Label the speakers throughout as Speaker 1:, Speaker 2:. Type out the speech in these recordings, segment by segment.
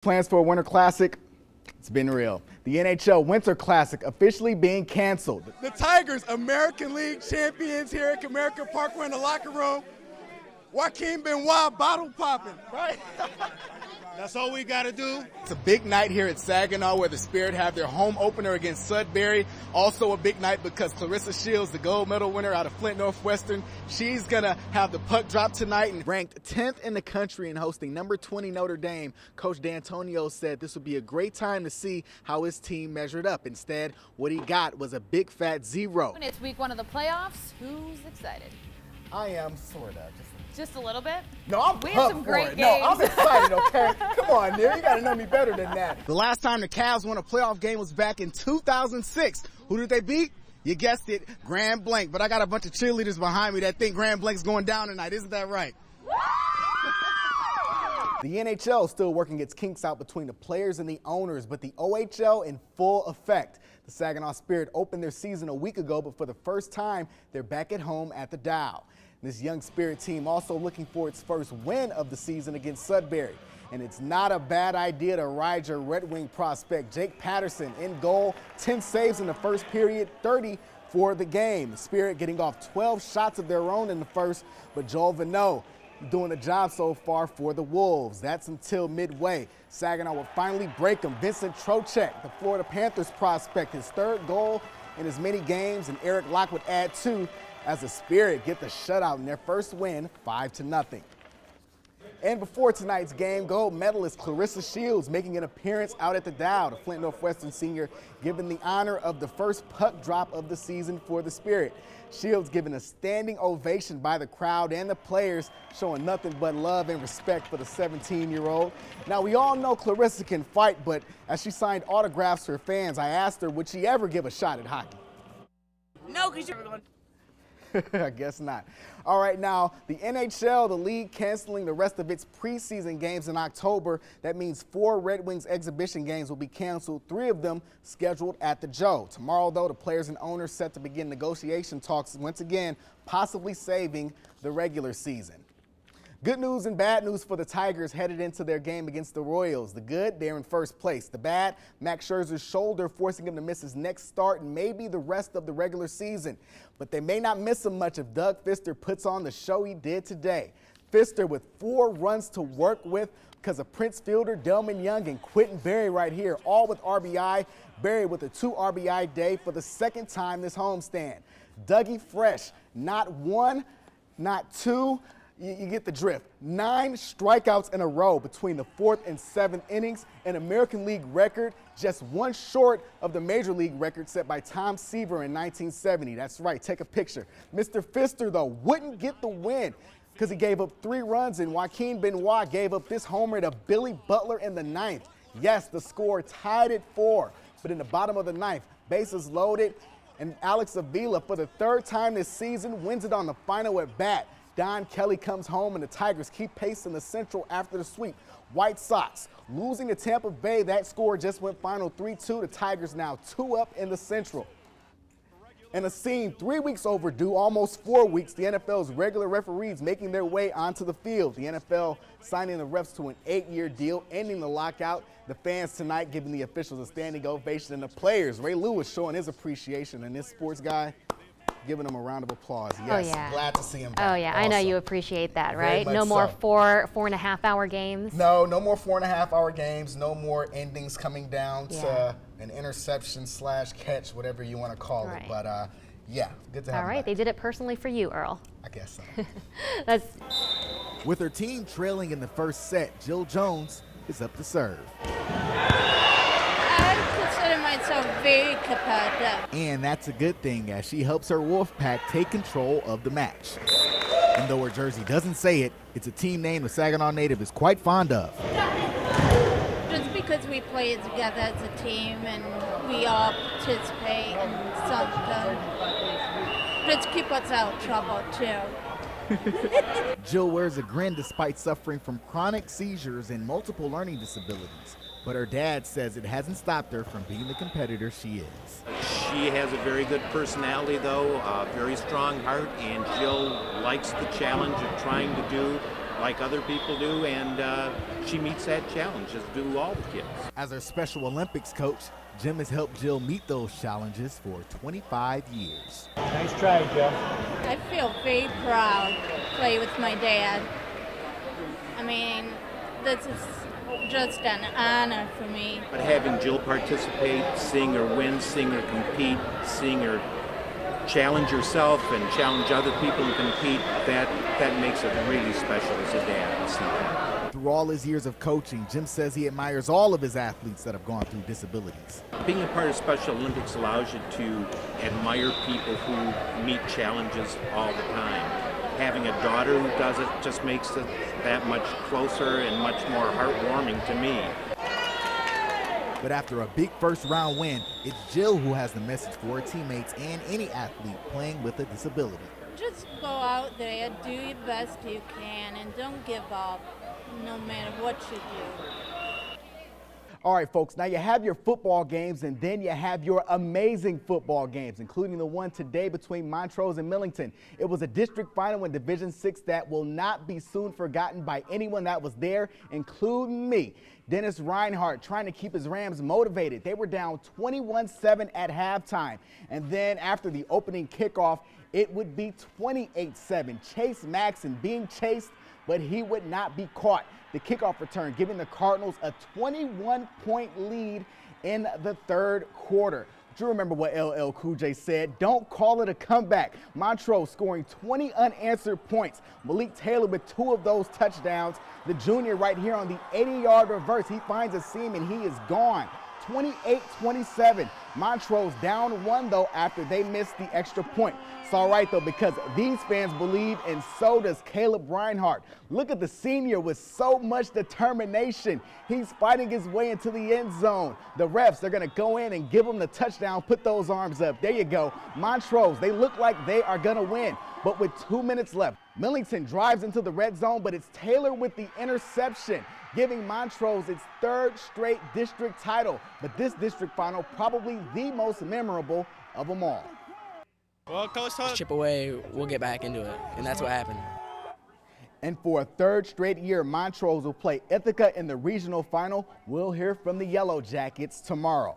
Speaker 1: Plans for a Winter Classic, it's been real. The NHL Winter Classic officially being canceled.
Speaker 2: The Tigers, American League champions here at Comerica Park. We're in the locker room. Joaquin Benoit bottle popping, right?
Speaker 3: That's all we got to do.
Speaker 1: It's a big night here at Saginaw where the Spirit have their home opener against Sudbury. Also a big night because Clarissa Shields, the gold medal winner out of Flint Northwestern, she's going to have the puck drop tonight. And ranked 10th in the country and hosting number 20 Notre Dame, Coach D'Antonio said this would be a great time to see how his team measured up. Instead, what he got was a big fat 0.
Speaker 4: When it's week 1 of the playoffs, who's excited?
Speaker 1: I am, sort of.
Speaker 4: Just a little bit?
Speaker 1: No, I'm
Speaker 4: We had some
Speaker 1: pumped for
Speaker 4: great
Speaker 1: it.
Speaker 4: games.
Speaker 1: No, I'm excited, okay? Come on, Neil. You got to know me better than that. The last time the Cavs won a playoff game was back in 2006. Who did they beat? You guessed it, Grand Blanc. But I got a bunch of cheerleaders behind me that think Grand Blanc's going down tonight. Isn't that right? The NHL is still working its kinks out between the players and the owners, but the OHL in full effect. The Saginaw Spirit opened their season a week ago, but for the first time, they're back at home at the Dow. This young Spirit team also looking for its first win of the season against Sudbury. And it's not a bad idea to ride your Red Wing prospect, Jake Patterson, in goal, 10 saves in the first period, 30 for the game. The Spirit getting off 12 shots of their own in the first, but Joel Vanneau doing the job so far for the Wolves. That's until midway. Saginaw will finally break them. Vincent Trocheck, the Florida Panthers prospect, his third goal in as many games, and Eric Locke would add 2 as the Spirit get the shutout in their first win, 5-0. And before tonight's game, gold medalist Clarissa Shields making an appearance out at the Dow. The Flint Northwestern senior given the honor of the first puck drop of the season for the Spirit. Shields given a standing ovation by the crowd and the players, showing nothing but love and respect for the 17-year-old. Now, we all know Clarissa can fight, but as she signed autographs for fans, I asked her, would she ever give a shot at hockey?
Speaker 5: No, because you're going.
Speaker 1: I guess not. All right, now, the NHL, the league canceling the rest of its preseason games in October. That means 4 Red Wings exhibition games will be canceled, 3 of them scheduled at the Joe. Tomorrow, though, the players and owners set to begin negotiation talks once again, possibly saving the regular season. Good news and bad news for the Tigers headed into their game against the Royals. The good, they're in first place. The bad, Max Scherzer's shoulder forcing him to miss his next start and maybe the rest of the regular season. But they may not miss him much if Doug Fister puts on the show he did today. Fister with 4 runs to work with because of Prince Fielder, Delman Young, and Quentin Berry right here, all with RBI. Berry with a 2 RBI day for the second time this homestand. Dougie Fresh, not 1, not 2. You get the drift. 9 strikeouts in a row between the 4th and 7th innings, an American League record, just 1 short of the Major League record set by Tom Seaver in 1970. That's right, take a picture. Mr. Fister, though, wouldn't get the win because he gave up 3 runs, and Joaquin Benoit gave up this homer to Billy Butler in the 9th. Yes, the score tied at 4, but in the bottom of the 9th, bases loaded, and Alex Avila, for the 3rd time this season, wins it on the final at bat. Don Kelly comes home, and the Tigers keep pace in the Central after the sweep. White Sox losing to Tampa Bay. That score just went final 3-2. The Tigers now 2 up in the Central. And a scene 3 weeks overdue, almost 4 weeks, the NFL's regular referees making their way onto the field. The NFL signing the refs to an 8-year deal, ending the lockout. The fans tonight giving the officials a standing ovation, and the players, Ray Lewis showing his appreciation, and this sports guy giving him a round of applause. Yes,
Speaker 6: oh, yeah.
Speaker 1: Glad to see him back.
Speaker 6: Oh, yeah,
Speaker 1: also.
Speaker 6: I know you appreciate that,
Speaker 1: Very
Speaker 6: right? No
Speaker 1: much
Speaker 6: more
Speaker 1: so.
Speaker 6: 4.5-hour games?
Speaker 1: No more 4.5-hour games. No more endings coming down to an interception / catch, whatever you want to call it. But, yeah, good to have him
Speaker 6: All right,
Speaker 1: back.
Speaker 6: they did it personally for you, Earl.
Speaker 1: I guess so.
Speaker 6: That's.
Speaker 1: With her team trailing in the first set, Jill Jones is up to serve.
Speaker 5: Myself very competitive.
Speaker 1: And that's a good thing as she helps her Wolfpack take control of the match. And though her jersey doesn't say it, it's a team name the Saginaw native is quite fond of.
Speaker 5: Just because we play together as a team and we all participate in something, just keep us out of trouble too.
Speaker 1: Jill wears a grin despite suffering from chronic seizures and multiple learning disabilities. But her dad says it hasn't stopped her from being the competitor she is.
Speaker 7: She has a very good personality, though, a very strong heart, and Jill likes the challenge of trying to do like other people do, and she meets that challenge, as do all the kids.
Speaker 1: As her Special Olympics coach, Jim has helped Jill meet those challenges for 25 years.
Speaker 8: Nice try, Jill.
Speaker 5: I feel very proud to play with my dad. I mean, this is just an honor for me.
Speaker 7: But having Jill participate, seeing her win, seeing her compete, seeing her challenge herself and challenge other people to compete, that makes it really special as a dad to see that.
Speaker 1: Through all his years of coaching, Jim says he admires all of his athletes that have gone through disabilities.
Speaker 7: Being a part of Special Olympics allows you to admire people who meet challenges all the time. Having a daughter who does it just makes it that much closer and much more heartwarming to me.
Speaker 1: But after a big first round win, it's Jill who has the message for her teammates and any athlete playing with a disability.
Speaker 5: Just go out there, do your best you can, and don't give up, no matter what you do.
Speaker 1: All right, folks, now you have your football games, and then you have your amazing football games, including the one today between Montrose and Millington. It was a district final in Division 6 that will not be soon forgotten by anyone that was there, including me. Dennis Reinhardt trying to keep his Rams motivated. They were down 21-7 at halftime, and then after the opening kickoff, it would be 28-7. Chase Maxson being chased, but he would not be caught. The kickoff return giving the Cardinals a 21-point lead in the third quarter. Do you remember what LL Cool J said? Don't call it a comeback. Montrose scoring 20 unanswered points. Malik Taylor with 2 of those touchdowns. The junior right here on the 80-yard reverse. He finds a seam and he is gone. 28-27. Montrose down 1 though after they missed the extra point. It's all right though because these fans believe and so does Caleb Reinhardt. Look at the senior with so much determination. He's fighting his way into the end zone. The refs, they're going to go in and give him the touchdown, put those arms up. There you go. Montrose, they look like they are going to win. But with 2 minutes left, Millington drives into the red zone, but it's Taylor with the interception, giving Montrose its 3rd straight district title. But this district final probably the most memorable of them all.
Speaker 9: Well, Coach told us, chip away, we'll get back into it, and that's what happened.
Speaker 1: And for a 3rd straight year, Montrose will play Ithaca in the regional final. We'll hear from the Yellow Jackets tomorrow.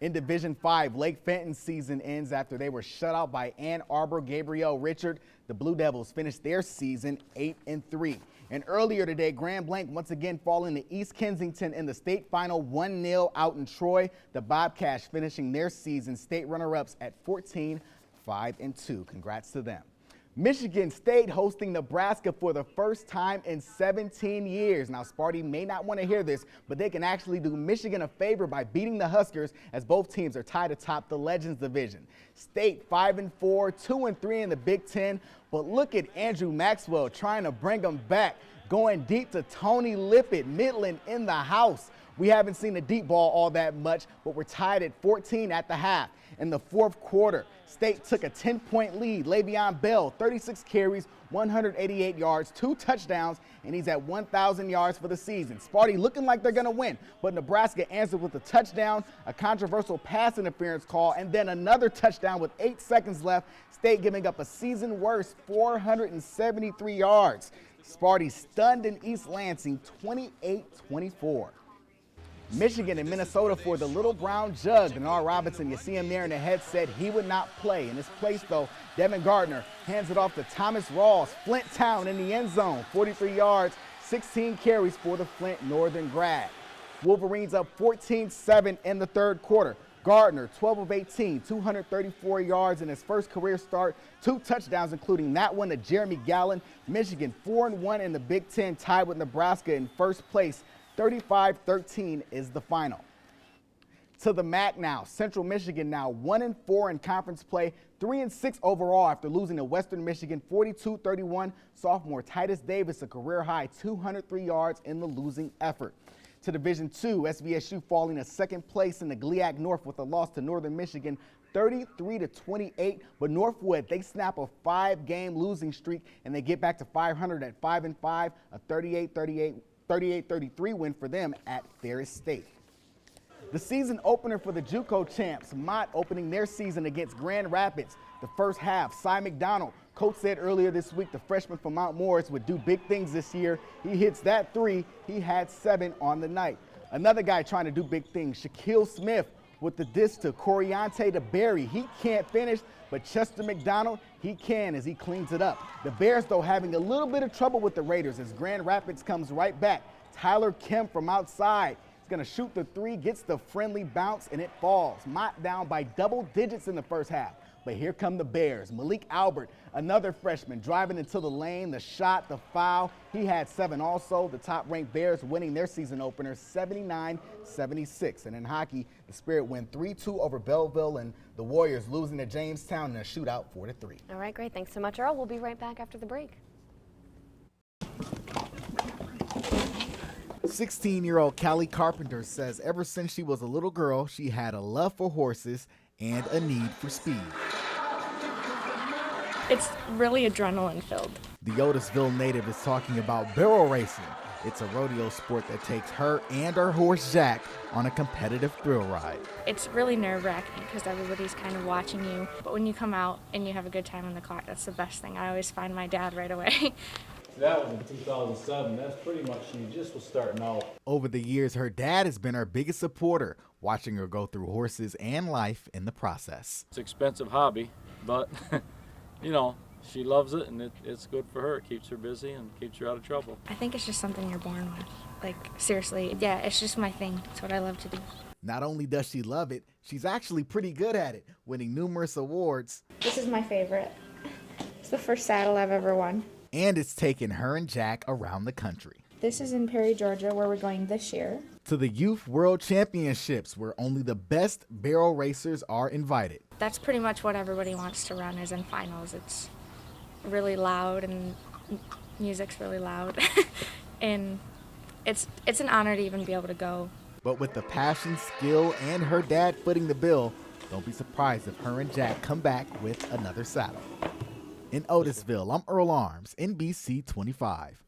Speaker 1: In Division 5, Lake Fenton's season ends after they were shut out by Ann Arbor Gabrielle Richard. The Blue Devils finished their season 8-3. And earlier today, Grand Blanc once again falling to East Kensington in the state final 1-0 out in Troy. The Bobcats finishing their season state runner-ups at 14-5-2. Congrats to them. Michigan State hosting Nebraska for the first time in 17 years. Now, Sparty may not want to hear this, but they can actually do Michigan a favor by beating the Huskers as both teams are tied atop the Legends Division. State 5-4, 2-3 in the Big Ten, but look at Andrew Maxwell trying to bring them back, going deep to Tony Lippett, Midland in the house. We haven't seen the deep ball all that much, but we're tied at 14 at the half. In the 4th quarter, State took a 10-point lead. Le'Veon Bell, 36 carries, 188 yards, 2 touchdowns, and he's at 1,000 yards for the season. Sparty looking like they're going to win, but Nebraska answered with a touchdown, a controversial pass interference call, and then another touchdown with 8 seconds left. State giving up a season-worst 473 yards. Sparty stunned in East Lansing 28-24. Michigan and Minnesota for the Little Brown Jug. Denard Robinson, you see him there in the headset. He would not play. In his place, though, Devin Gardner hands it off to Thomas Rawls. Flint Town in the end zone, 43 yards, 16 carries for the Flint Northern grad. Wolverines up 14-7 in the 3rd quarter. Gardner, 12 of 18, 234 yards in his first career start, 2 touchdowns, including that one to Jeremy Gallen. Michigan 4-1 in the Big Ten, tied with Nebraska in first place. 35-13 is the final. To the MAC now. Central Michigan now 1-4 in conference play, 3-6 overall after losing to Western Michigan 42-31. Sophomore Titus Davis, a career-high 203 yards in the losing effort. To Division II, SVSU falling to 2nd place in the GLIAC North with a loss to Northern Michigan 33-28, but Northwood, they snap a 5-game losing streak and they get back to 500 at 5-5, a 38-33 win for them at Ferris State. The season opener for the JUCO champs, Mott, opening their season against Grand Rapids. The first half, Cy McDonald Coach said earlier this week the freshman from Mount Morris would do big things this year. He hits that 3. He had 7 on the night. Another guy trying to do big things, Shaquille Smith with the disc to Coriante to Berry. He can't finish, but Chester McDonald, he can as he cleans it up. The Bears, though, having a little bit of trouble with the Raiders as Grand Rapids comes right back. Tyler Kemp from outside. He's going to shoot the 3, gets the friendly bounce, and it falls. Mott down by double digits in the first half. But here come the Bears. Malik Albert, another freshman, driving into the lane, the shot, the foul. He had 7 also. The top-ranked Bears winning their season opener 79-76. And in hockey, the Spirit win 3-2 over Belleville, and the Warriors losing to Jamestown in a shootout 4-3.
Speaker 6: All right, great. Thanks so much, Earl. We'll be right back after the break.
Speaker 1: 16-year-old Callie Carpenter says ever since she was a little girl, she had a love for horses and a need for speed.
Speaker 8: It's really adrenaline filled.
Speaker 1: The Otisville native is talking about barrel racing. It's a rodeo sport that takes her and her horse Jack on a competitive thrill ride.
Speaker 8: It's really nerve-wracking because everybody's kind of watching you. But when you come out and you have a good time on the clock, that's the best thing. I always find my dad right away.
Speaker 10: That was in 2007. That's pretty much, she just was starting out.
Speaker 1: Over the years, her dad has been her biggest supporter, watching her go through horses and life in the process.
Speaker 10: It's an expensive hobby, but, you know, she loves it, and it's good for her. It keeps her busy and keeps her out of trouble.
Speaker 8: I think it's just something you're born with. Like, seriously, yeah, it's just my thing. It's what I love to do.
Speaker 1: Not only does she love it, she's actually pretty good at it, winning numerous awards.
Speaker 8: This is my favorite. It's the first saddle I've ever won.
Speaker 1: And it's taken her and Jack around the country.
Speaker 8: This is in Perry, Georgia, where we're going this year.
Speaker 1: To the Youth World Championships, where only the best barrel racers are invited.
Speaker 8: That's pretty much what everybody wants to run is in finals. It's really loud and music's really loud. And it's an honor to even be able to go.
Speaker 1: But with the passion, skill, and her dad footing the bill, don't be surprised if her and Jack come back with another saddle. In Otisville, I'm Earl Arms, NBC 25.